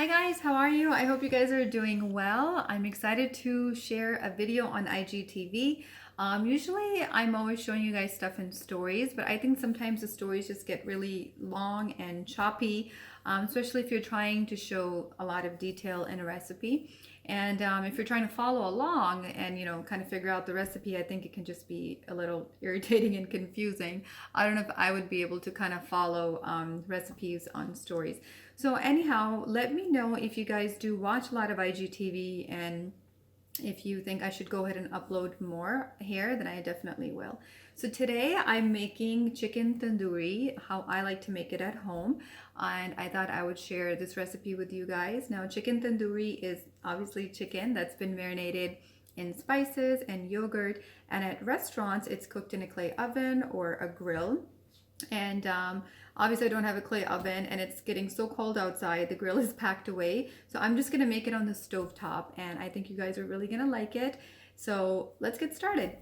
Hi guys, how are you? I hope you guys are doing well. I'm excited to share a video on IGTV. Usually I'm always showing you guys stuff in stories, but I think sometimes the stories just get really long and choppy, especially if you're trying to show a lot of detail in a recipe. And if you're trying to follow along and kind of figure out the recipe, I think it can just be a little irritating and confusing. I don't know if I would be able to kind of follow recipes on stories. So anyhow, let me know if you guys do watch a lot of IGTV and if you think I should go ahead and upload more here, then I definitely will. So today I'm making chicken tandoori, how I like to make it at home. And I thought I would share this recipe with you guys. Now, chicken tandoori is obviously chicken that's been marinated in spices and yogurt. And at restaurants, it's cooked in a clay oven or a grill. And obviously I don't have a clay oven and it's getting so cold outside. The grill is packed away. So I'm just gonna make it on the stove top, and I think you guys are really gonna like it. So let's get started.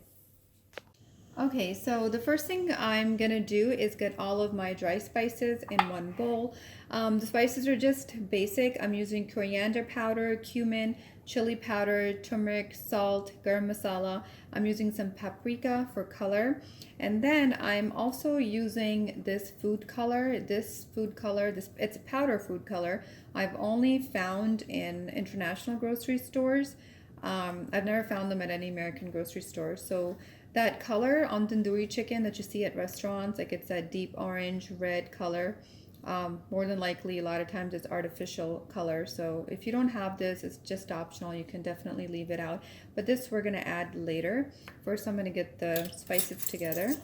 Okay, so the first thing I'm gonna do is get all of my dry spices in one bowl. The spices are just basic. I'm using coriander powder, cumin, chili powder, turmeric, salt, garam masala. I'm using some paprika for color. And then I'm also using this food color. It's a powder food color. I've only found in international grocery stores. I've never found them at any American grocery store. So that color on tandoori chicken that you see at restaurants, like it's that deep orange, red color, more than likely a lot of times it's artificial color. So if you don't have this, it's just optional. You can definitely leave it out. But this we're gonna add later. First I'm gonna get the spices together.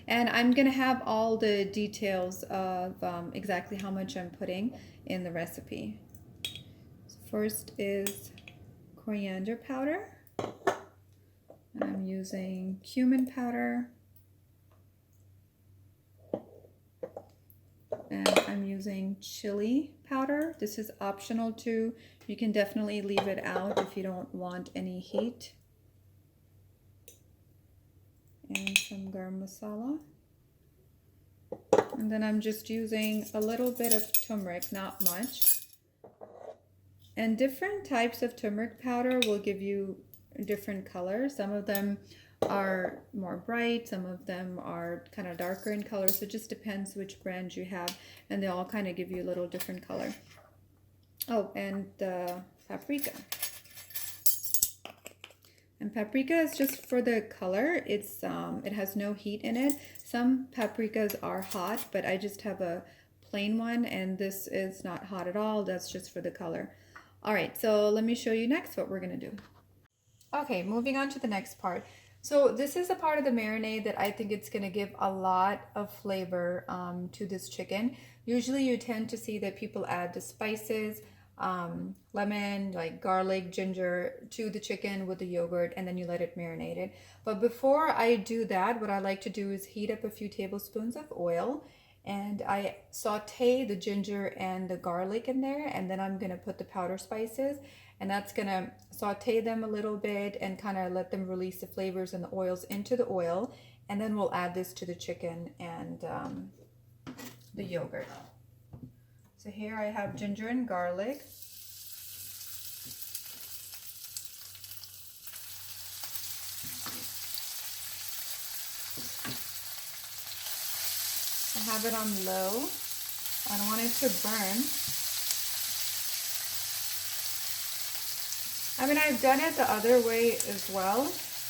And I'm gonna have all the details of exactly how much I'm putting in the recipe. So first is coriander powder. I'm using cumin powder, and I'm using chili powder. This is optional too. You can definitely leave it out if you don't want any heat. And some garam masala. And then I'm just using a little bit of turmeric, not much. And different types of turmeric powder will give you different colors. Some of them are more bright, some of them are kind of darker in color, so it just depends which brand you have, and they all kind of give you a little different color. Oh, and the paprika. And paprika is just for the color. It has no heat in it. Some paprikas are hot, but I just have a plain one, and this is not hot at all. That's just for the color. All right, so let me show you next what we're gonna do. Okay, moving on to the next part. So this is a part of the marinade that I think it's going to give a lot of flavor to this chicken. Usually you tend to see that people add the spices, lemon, like garlic, ginger to the chicken with the yogurt, and then you let it marinate it. But before I do that, what I like to do is heat up a few tablespoons of oil, and I saute the ginger and the garlic in there, and then I'm going to put the powder spices, and that's gonna saute them a little bit and kind of let them release the flavors and the oils into the oil, and then we'll add this to the chicken and the yogurt. So here I have ginger and garlic. I have it on low. I don't want it to burn. I mean, I've done it the other way as well,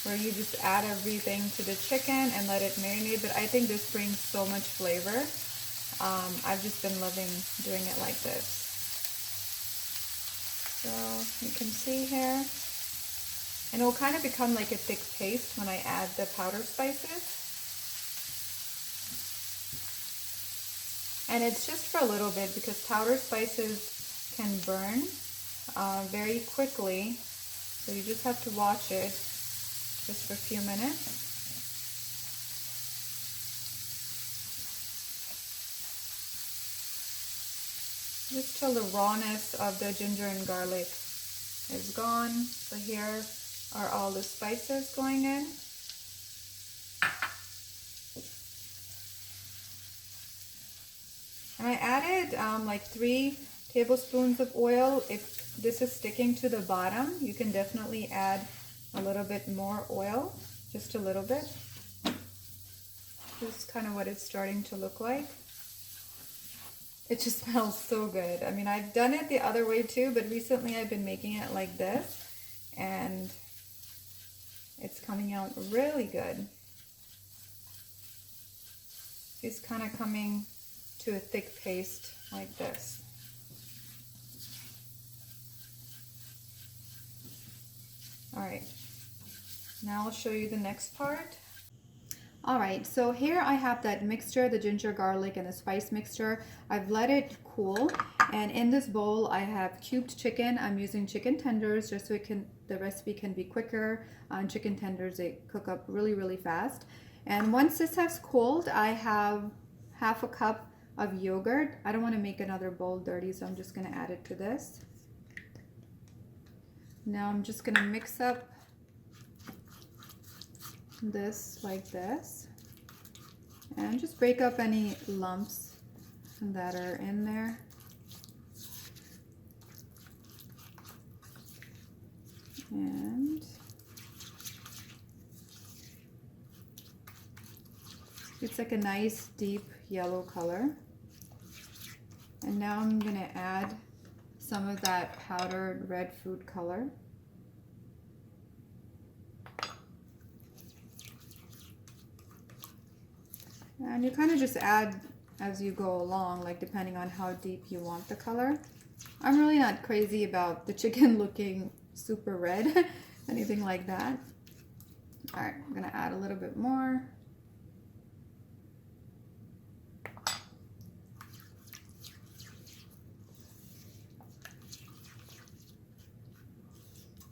where you just add everything to the chicken and let it marinate, but I think this brings so much flavor. I've just been loving doing it like this. So you can see here, and it will kind of become like a thick paste when I add the powder spices. And it's just for a little bit because powder spices can burn very quickly, so you just have to watch it just for a few minutes. Just till the rawness of the ginger and garlic is gone. So here are all the spices going in. And I added like 3 tablespoons of oil. If this is sticking to the bottom, you can definitely add a little bit more oil, just a little bit. This is kind of what it's starting to look like. It just smells so good. I mean, I've done it the other way too, but recently I've been making it like this, and it's coming out really good. It's kind of coming to a thick paste like this. All right, now I'll show you the next part. All right, so here I have that mixture, the ginger, garlic, and the spice mixture. I've let it cool, and in this bowl I have cubed chicken. I'm using chicken tenders just so the recipe can be quicker. On chicken tenders, they cook up really, really fast. And once this has cooled, I have half a cup of yogurt. I don't want to make another bowl dirty, so I'm just going to add it to this. Now I'm just going to mix up this like this, and just break up any lumps that are in there. And it's like a nice deep yellow color. And now I'm going to add some of that powdered red food color. And you kind of just add as you go along, like depending on how deep you want the color. I'm really not crazy about the chicken looking super red, anything like that. All right, I'm gonna add a little bit more.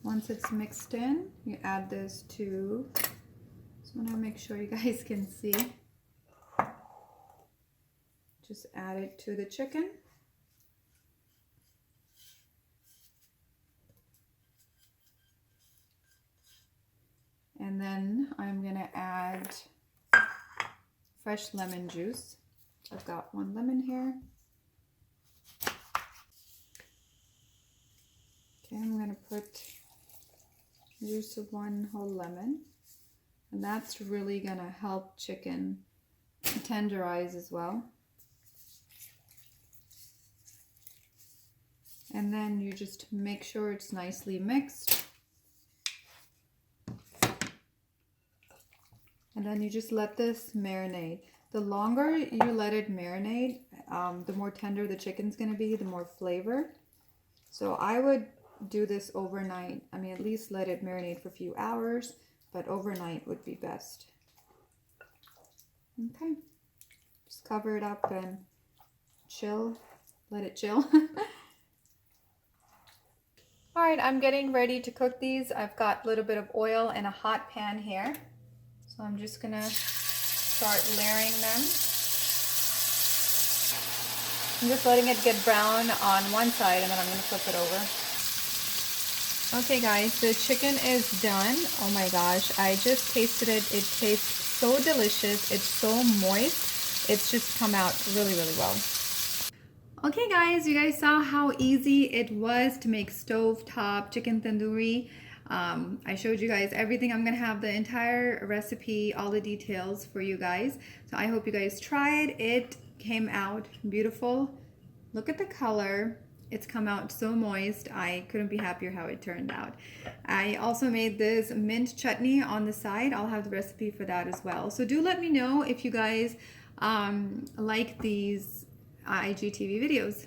Once it's mixed in, you add this to, so I want to make sure you guys can see. Just add it to the chicken. And then I'm going to add fresh lemon juice. I've got 1 lemon here. Okay, I'm going to put juice of 1 whole lemon. And that's really going to help chicken tenderize as well. And then you just make sure it's nicely mixed. And then you just let this marinate. The longer you let it marinate, the more tender the chicken's gonna be, the more flavor. So I would do this overnight. I mean, at least let it marinate for a few hours, but overnight would be best. Okay, just cover it up and chill, let it chill. All right, I'm getting ready to cook these. I've got a little bit of oil in a hot pan here. So I'm just gonna start layering them. I'm just letting it get brown on one side, and then I'm gonna flip it over. Okay guys, the chicken is done. Oh my gosh, I just tasted it. It tastes so delicious. It's so moist. It's just come out really, really well. Okay guys, you guys saw how easy it was to make stovetop chicken tandoori. I showed you guys everything. I'm gonna have the entire recipe, all the details for you guys. So I hope you guys tried. It came out beautiful. Look at the color. It's come out so moist. I couldn't be happier how it turned out. I also made this mint chutney on the side. I'll have the recipe for that as well. So do let me know if you guys like these IGTV videos.